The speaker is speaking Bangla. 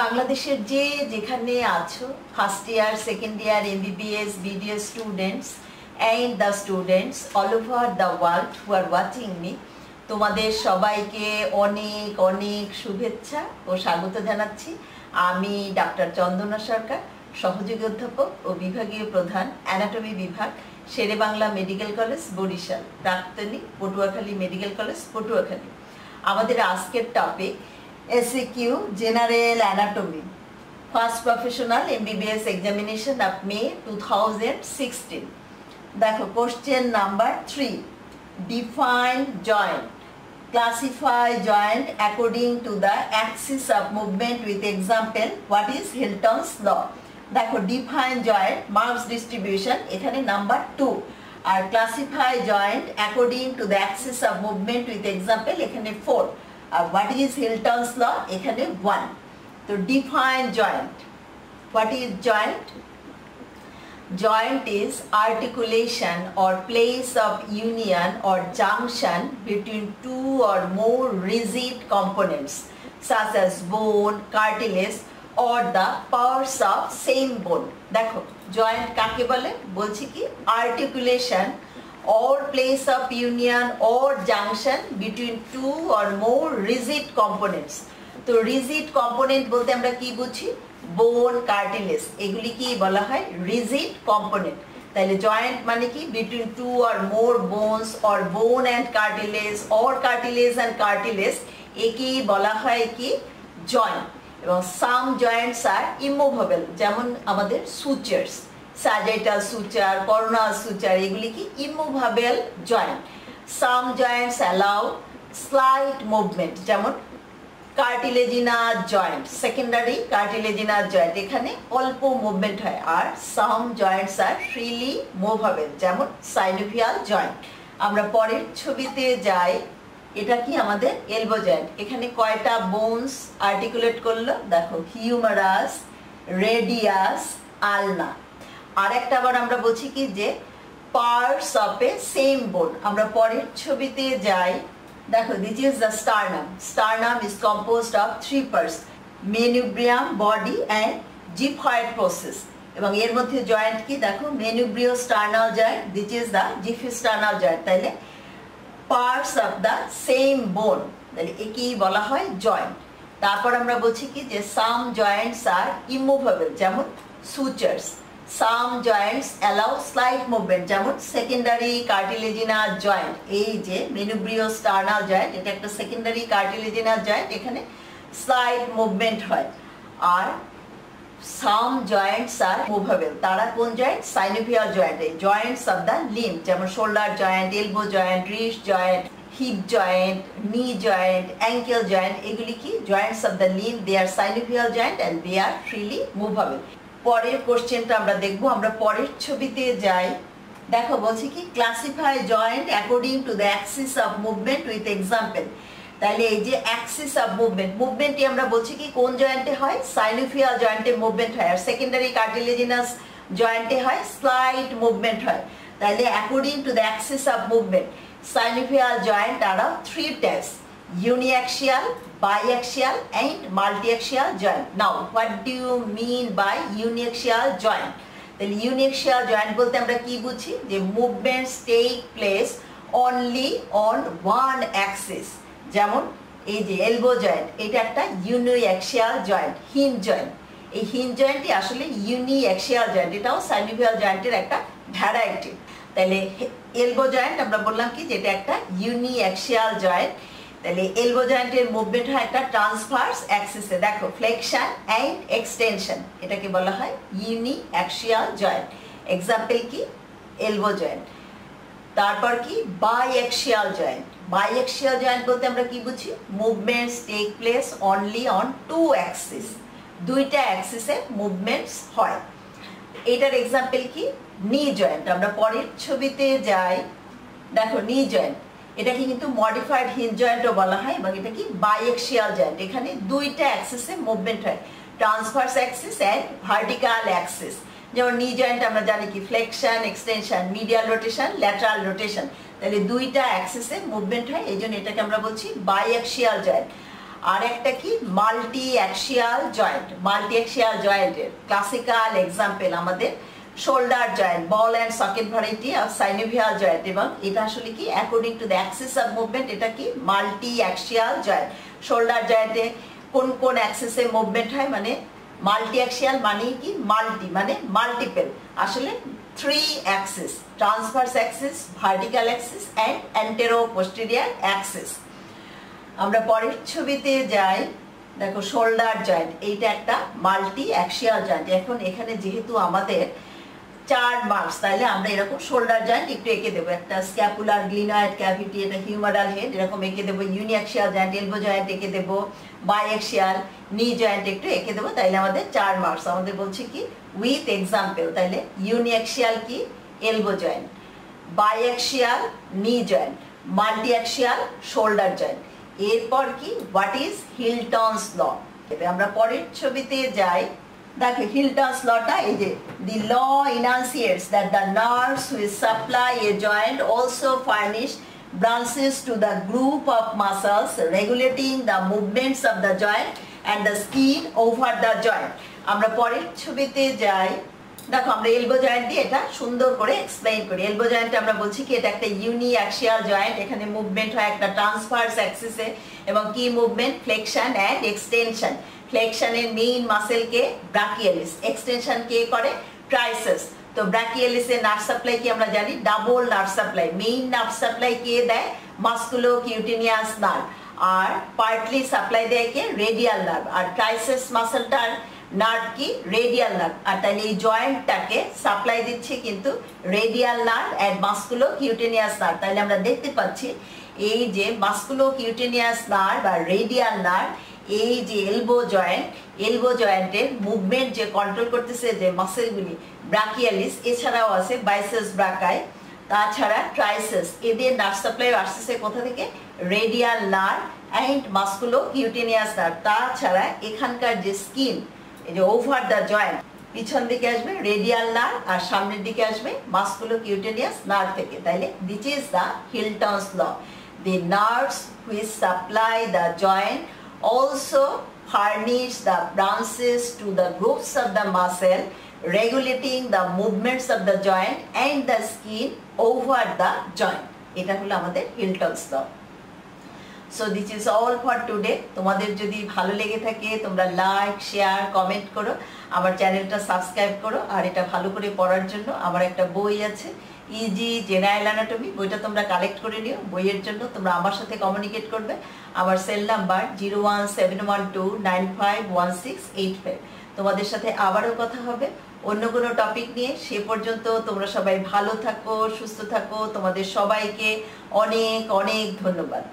বাংলাদেশের যে যেখানে আছো first year second year MBBS BDS students and the students all over the world who are watching me, তোমাদের সবাইকে অনেক অনেক শুভেচ্ছা ও স্বাগত জানাচ্ছি। আমি ডাক্তার চন্দনা সরকার, সহযোগী অধ্যাপক ও বিভাগীয় প্রধান অ্যানাটমি বিভাগ, শেরেবাংলা মেডিকেল কলেজ বরিশাল, প্রাক্তনী পটুয়াখালী মেডিকেল কলেজ পটুয়াখালী। আমাদের আজকের topic SAQ General Anatomy, First Professional MBBS Examination of May 2016. দেখো question number 3, define joint, classify joint according to the axis of movement with example what is Hilton's law. দেখো define joint marks distribution এখানে number 2 R classify joint according to the axis of movement with example এখানে 4 আর what is Hilton's law এখানে 1. তো define joint. What is joint? Joint is articulation or place of union or junction between two or more rigid components such as bone, cartilage or the parts of same bone. দেখো joint কাকে বলে? বলছি কি articulation or place of union or junction between two or more rigid components. তো rigid component বলতে আমরা কি বুঝি? বোন, কার্টিলেজ, এগুলি কি বলা হয়? Rigid component. তাহলে জয়েন্ট মানে কি? Between two or more bones or bone and cartilage or cartilage and cartilage, একেই বলা হয় কি? জয়েন্ট। এবং সাম জয়েন্টস আর ইমুভেবল, যেমন আমাদের sutures, sagittal suture, coronal suture, এগুলি কি? Immovable joint. Some joints allow slight movement, যেমন cartilaginous joint, secondary cartilaginous joint, এখানে অল্প মুভমেন্ট হয়। আর some joints are freely movable, যেমন সাইনোভিয়াল জয়েন্ট। আমরা পরের ছবিতে যাই। এটা কি আমাদের এলবো জয়েন্ট। এখানে কয়টা বোনস আর্টিকুলেট করলো? দেখো হিউমারাস, রেডিয়াস, আলনা। আর একটা আবার আমরা বলছি কি যে পার্টস অফ এ সেম বোন। আমরা পরের ছবিতে যাই। দেখো this is the sternum. Sternum is composed of 3 parts, manubrium, body and xiphoid process. এবং এর মধ্যে জয়েন্ট কি? দেখো manubriosternal joint, this is the xiphoisternal joint. তাহলে parts of the same bone, তাহলে একেই বলা হয় জয়েন্ট। তারপর আমরা বলছি কি যে some joints are immovable, যেমন sutures. Some joints allow slight movement, যেমন সেকেন্ডারি কার্টিলেজিনাস জয়েন্ট। এই যে মেনুব্রিওস্টার্নাল জয়েন্ট, এটা একটা সেকেন্ডারি কার্টিলেজিনাস জয়েন্ট, এখানে স্লাইট মুভমেন্ট হয়। আর সাম জয়েন্টস আর মুভেবল, তারা কোন জয়েন্ট? Synovial joint. এই জয়েন্টস অফ দ্য লিম্ব, যেমন shoulder joint, elbow joint, wrist joint, hip joint, knee joint, ankle joint, এগুলি কি? Joints of the limb, they are synovial joint and they are freely movable. পরের কোশ্চেনটা আমরা দেখব। আমরা পরের ছবিতে যাই। দেখো বলছি কি classify joint according to the axis of movement with example. তাহলে এই যে অ্যাক্সিস অফ মুভমেন্ট, মুভমেন্টই আমরা বলছি কি কোন জয়েন্টে হয়? সাইনোভিয়াল জয়েন্টে মুভমেন্ট হয়। আর সেকেন্ডারি কার্টিলেজিনাস জয়েন্টে হয় স্লাইট মুভমেন্ট হয়। তাহলে according to the axis of movement, synovial joint are of 3 types, uniaxial, biaxial and multiaxial joint. Now what do you mean by uniaxial joint? The uniaxial joint বলতে আমরা কি বুঝি? যে movements take place only on one axis, যেমন এই যে এলবো জয়েন্ট, এটা একটা uniaxial joint, hinge joint। এই hinge জয়েন্টই আসলে uniaxial joint, এটাও সাইনোভিয়াল জয়েন্টের একটা ভ্যারাইটি। তাহলে এলবো জয়েন্ট আমরা বললাম কি যেটা একটা uniaxial joint। তাহলে এলবো জয়েন্টের মুভমেন্ট হয় একটা ট্রান্সভার্স অ্যাক্সিসে। দেখো ফ্লেকশন এন্ড এক্সটেনশন, এটাকে বলা হয় ইউনিঅ্যাক্সিয়াল জয়েন্ট। এক্সাম্পল কি? Elbow joint. তারপর কি? বাইঅ্যাক্সিয়াল জয়েন্ট। বাইঅ্যাক্সিয়াল জয়েন্ট বলতে আমরা কি বুঝি? Movements take place only on 2 axis, দুইটা অ্যাক্সিসে মুভমেন্টস হয়। এটার এক্সাম্পল কি? নি জয়েন্ট। আমরা পরের ছবিতে যাই, দেখো নি জয়েন্ট, এটাকে কিন্তু মডিফাইড হিঞ্জ জয়েন্টও বলা হয় এবং এটা কি বাইএক্সিয়াল জয়েন্ট। এখানে দুইটা অ্যাক্সিসে মুভমেন্ট হয়, transverse Axis and vertical Axis. যেমন নি জয়েন্ট আমরা জানি কি flexion, extension, medial rotation, lateral rotation, তাহলে দুইটা অ্যাক্সিসে মুভমেন্ট হয়, এই জন্য এটাকে আমরা বলছি বাইএক্সিয়াল জয়েন্ট। আর একটা কি multi axial joint. Multi axial জয়েন্টের ক্লাসিক্যাল এক্সাম্পল আমাদের shoulder joint, ball and socket variety of synovial joint, এবং এটা আসলে কি according to the axis of movement এটা কি মাল্টি অ্যাক্সিয়াল জয়েন্ট। শোল্ডার জয়েন্টে কোন কোন অ্যাক্সিসে মুভমেন্ট হয়, মানে মাল্টি অ্যাক্সিয়াল মানে কি মাল্টি মানে মাল্টিপল, আসলে 3 Axis, transverse Axis, vertical Axis and antero posterior Axis. আমরা পরের ছবিতে যাই, দেখো শোল্ডার জয়েন্ট, এইটা একটা মাল্টি অ্যাক্সিয়াল জয়েন্ট। এখন এখানে যেহেতু আমাদের 4 মার্কস, তাহলে আমরা এরকম শোল্ডার জয়েন্ট একটু এঁকে দেবো, একটা স্ক্যাপুলার গ্লিনয়েড ক্যাভিটি, এটা হিউমারাল হেড, এরকম এঁকে দেবো। ইউনিঅ্যাক্সিয়াল জয়েন্ট, এলবো জয়েন্ট এঁকে দেবো, বাইঅ্যাক্সিয়াল নি জয়েন্ট একটু এঁকে দেবো, তাইলে আমাদের 4 মার্কস। আমাদের বলছে কি উইথ এক্সাম্পল, তাইলে ইউনিঅ্যাক্সিয়াল কি elbow joint, biaxial knee joint, multi axial shoulder joint. এরপর কি হোয়াট ইজ হিলটনস ল। আমরা পরের ছবিতে যাই, দেখো হিলটনস লটা এই যে the law enunciates that the nerves which supply a joint also furnish branches to the group of muscles regulating the movements of the joint and the skin over the joint. আমরা পরের ছবিতে যাই, দেখো আমরা এলবো জয়েন্ট দিয়ে এটা সুন্দর করে এক্সপ্লেইন করি। এলবো জয়েন্টে আমরা বলছি কি এটা একটা ইউনিঅ্যাক্সিয়াল জয়েন্ট, এখানে মুভমেন্ট হয় একটা ট্রান্সভার্স অ্যাক্সিসে, এবং কি মুভমেন্ট ফ্লেকশন অ্যান্ড এক্সটেনশন। ফ্লেকশনের মেইন মাসেলকে ব্রাকিয়ালিস, এক্সটেনশন কে করে ট্রাইসেপস। তো ব্রাকিয়ালিসের নার্ভ সাপ্লাই কি আমরা জানি double nerve supply, main nerve supply কে দেয় মাস্কুলো কিউটেনিয়াস নার্ভ, আর পার্টলি সাপ্লাই দেয় কে রেডিয়াল নার্ভ, আর ট্রাইসেপস মাসেলটার নার্ভ কি রেডিয়াল নার্ভ। আর তাহলে এই জয়েন্টটাকে সাপ্লাই দিচ্ছে কিন্তু radial nerve and musculocutaneous nerve. তাহলে আমরা দেখতে পাচ্ছি এই যে মাস্কুলো কিউটেনিয়াস নার্ভ আর রেডিয়াল নার্ভ, এই যে এলবো জয়েন্ট, এলবো জয়েন্টের মুভমেন্ট যে কন্ট্রোল করতেছে যে মাসেলগুলি ব্রাকিয়ালিস, এছাড়াও আছে বাইসেপস ব্রাকাই, তাছাড়া ট্রাইসেপস, এদের নার্ভ সাপ্লাই আসছে কোথা থেকে radial nerve and musculocutaneous nerve. তাছাড়া এখানকার যে স্কিন, এই যে ওভার দ্য জয়েন্ট, পিছন দিকে আসবে রেডিয়াল নার্ভ আর সামনের দিকে আসবে মাস্কুলো কিউটেনিয়াস নার্ভ থেকে। তাইলে this is the Hilton's law, the nerves which supply the joint also furnish the branches to the groups of the muscle regulating the movements of the joint and the skin over the joint. এটা হলো আমাদের Hilton's law. So this is all for today. তোমাদের যদি ভালো লেগে থাকে তোমরা লাইক, শেয়ার, কমেন্ট করো, আমার চ্যানেলটা সাবস্ক্রাইব করো। আর এটা ভালো করে পড়ার জন্য আমার একটা বই আছে ইজি জেনারেল অ্যানাটমি, বইটা তোমরা কালেক্ট করে নিও। বইয়ের জন্য তোমরা আমার সাথে কমিউনিকেট করবে। আমার সেল নাম্বার 01712951685। তোমাদের সাথে আবারও কথা হবে অন্য কোনো টপিক নিয়ে। সে পর্যন্ত তোমরা সবাই ভালো থাকো, সুস্থ থাকো। তোমাদের সবাইকে অনেক অনেক ধন্যবাদ।